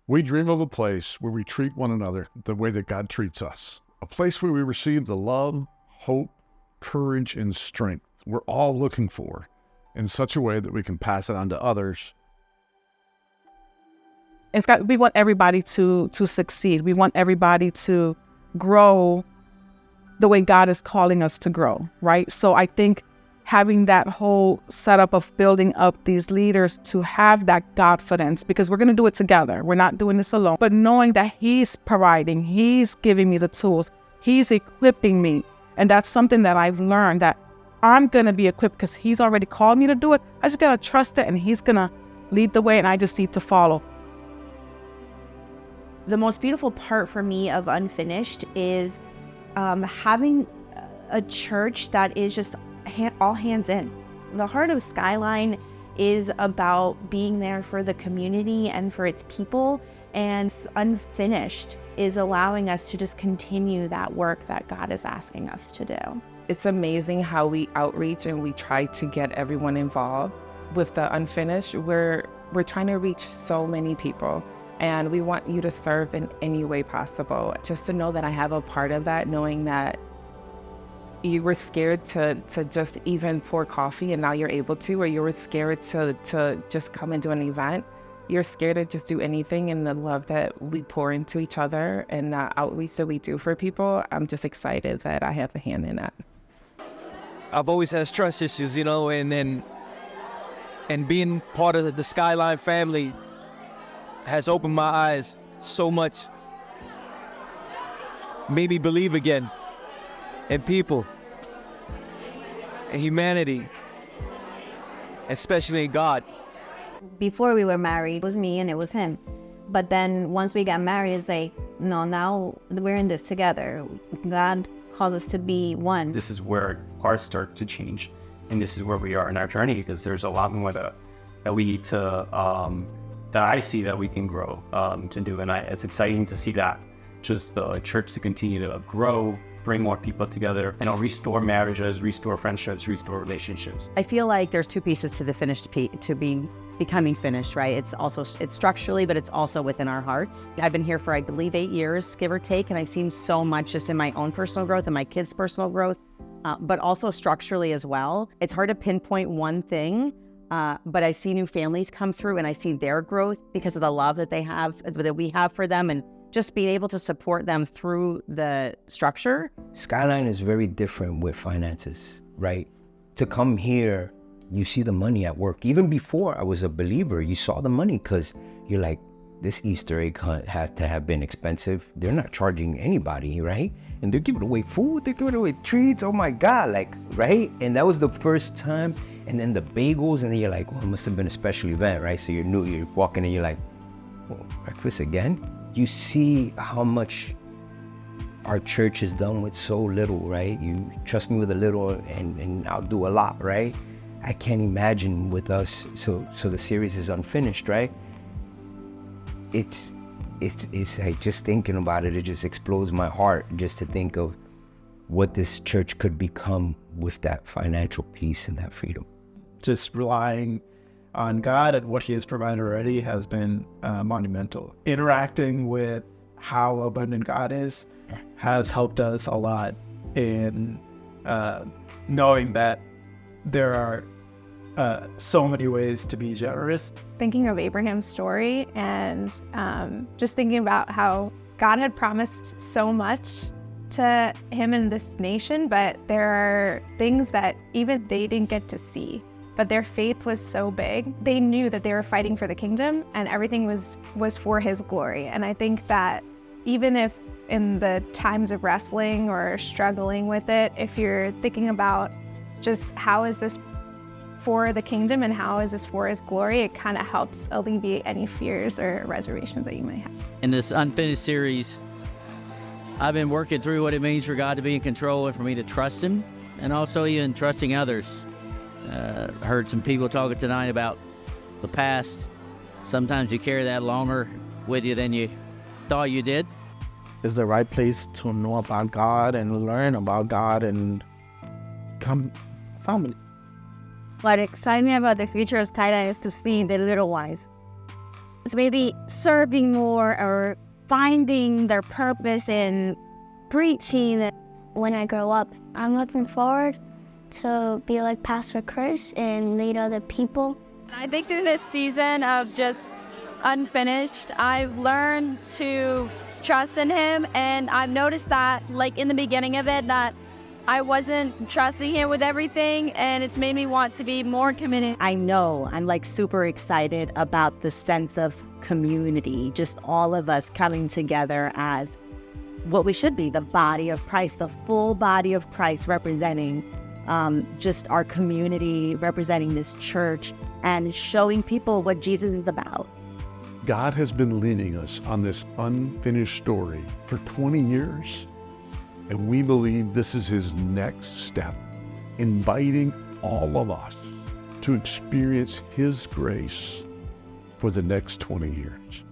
We dream of a place where we treat one another the way that God treats us. A place where we receive the love, hope, courage, and strength we're all looking for in such a way that we can pass it on to others. We want everybody to succeed. We want everybody to grow the way God is calling us to grow, right? So I think having that whole setup of building up these leaders to have that confidence, because we're going to do it together. We're not doing this alone. But knowing that He's providing, He's giving me the tools, He's equipping me. And that's something that I've learned, that I'm going to be equipped because He's already called me to do it. I just got to trust it, and He's going to lead the way, and I just need to follow. The most beautiful part for me of Unfinished is having a church that is just all hands in. The heart of Skyline is about being there for the community and for its people, and Unfinished is allowing us to just continue that work that God is asking us to do. It's amazing how we outreach and we try to get everyone involved. With the Unfinished, we're trying to reach so many people, and we want you to serve in any way possible. Just to know that I have a part of that, knowing that you were scared to just even pour coffee and now you're able to, or you were scared to just come and do an event. You're scared to just do anything, and the love that we pour into each other and the outreach that we do for people, I'm just excited that I have a hand in that. I've always had trust issues, and being part of the Skyline family has opened my eyes so much. Made me believe again in people, in humanity, especially in God. Before we were married, it was me and it was him. But then once we got married, it's like, no, now we're in this together. God calls us to be one. This is where hearts start to change. And this is where we are in our journey, because there's a lot more that we need to, that I see that we can grow to do. And it's exciting to see that, just the church to continue to grow, bring more people together, restore marriages, restore friendships, restore relationships. I feel like there's two pieces to the finished to becoming finished, right? It's structurally, but it's also within our hearts. I've been here for, I believe, 8 years, give or take, and I've seen so much just in my own personal growth and my kids' personal growth, but also structurally as well. It's hard to pinpoint one thing, but I see new families come through, and I see their growth because of the love that we have for them, and just being able to support them through the structure. Skyline is very different with finances, right? To come here, you see the money at work. Even before I was a believer, you saw the money, because you're like, this Easter egg hunt had to have been expensive. They're not charging anybody, right? And they're giving away food, they're giving away treats, oh my God, right? And that was the first time. And then the bagels, and then you're like, well, it must have been a special event, right? So you're walking and you're like, oh, breakfast again? You see how much our church has done with so little, right? You trust me with a little and I'll do a lot, right? I can't imagine with us, so the series is Unfinished, right? It's like, just thinking about it just explodes my heart, just to think of what this church could become with that financial peace and that freedom. Just relying on God and what He has provided already has been monumental. Interacting with how abundant God is has helped us a lot in knowing that there are so many ways to be generous. Thinking of Abraham's story and just thinking about how God had promised so much to him and this nation, but there are things that even they didn't get to see. But their faith was so big. They knew that they were fighting for the kingdom, and everything was for His glory. And I think that even if in the times of wrestling or struggling with it, if you're thinking about just how is this for the kingdom and how is this for His glory, it kind of helps alleviate any fears or reservations that you might have. In this Unfinished series, I've been working through what it means for God to be in control and for me to trust Him, and also even trusting others. Heard some people talking tonight about the past. Sometimes you carry that longer with you than you thought you did. It's the right place to know about God and learn about God and become family. What excites me about the future of Skyline is to see the little ones maybe serving more or finding their purpose in preaching. When I grow up, I'm looking forward to be like Pastor Chris and lead other people. I think through this season of just unfinished, I've learned to trust in him, and I've noticed that like in the beginning of it that I wasn't trusting him with everything, and it's made me want to be more committed. I know I'm like super excited about the sense of community, just all of us coming together as what we should be, the body of Christ, the full body of Christ, representing just our community, representing this church, and showing people what Jesus is about. God has been leading us on this unfinished story for 20 years, and we believe this is his next step, inviting all of us to experience his grace for the next 20 years.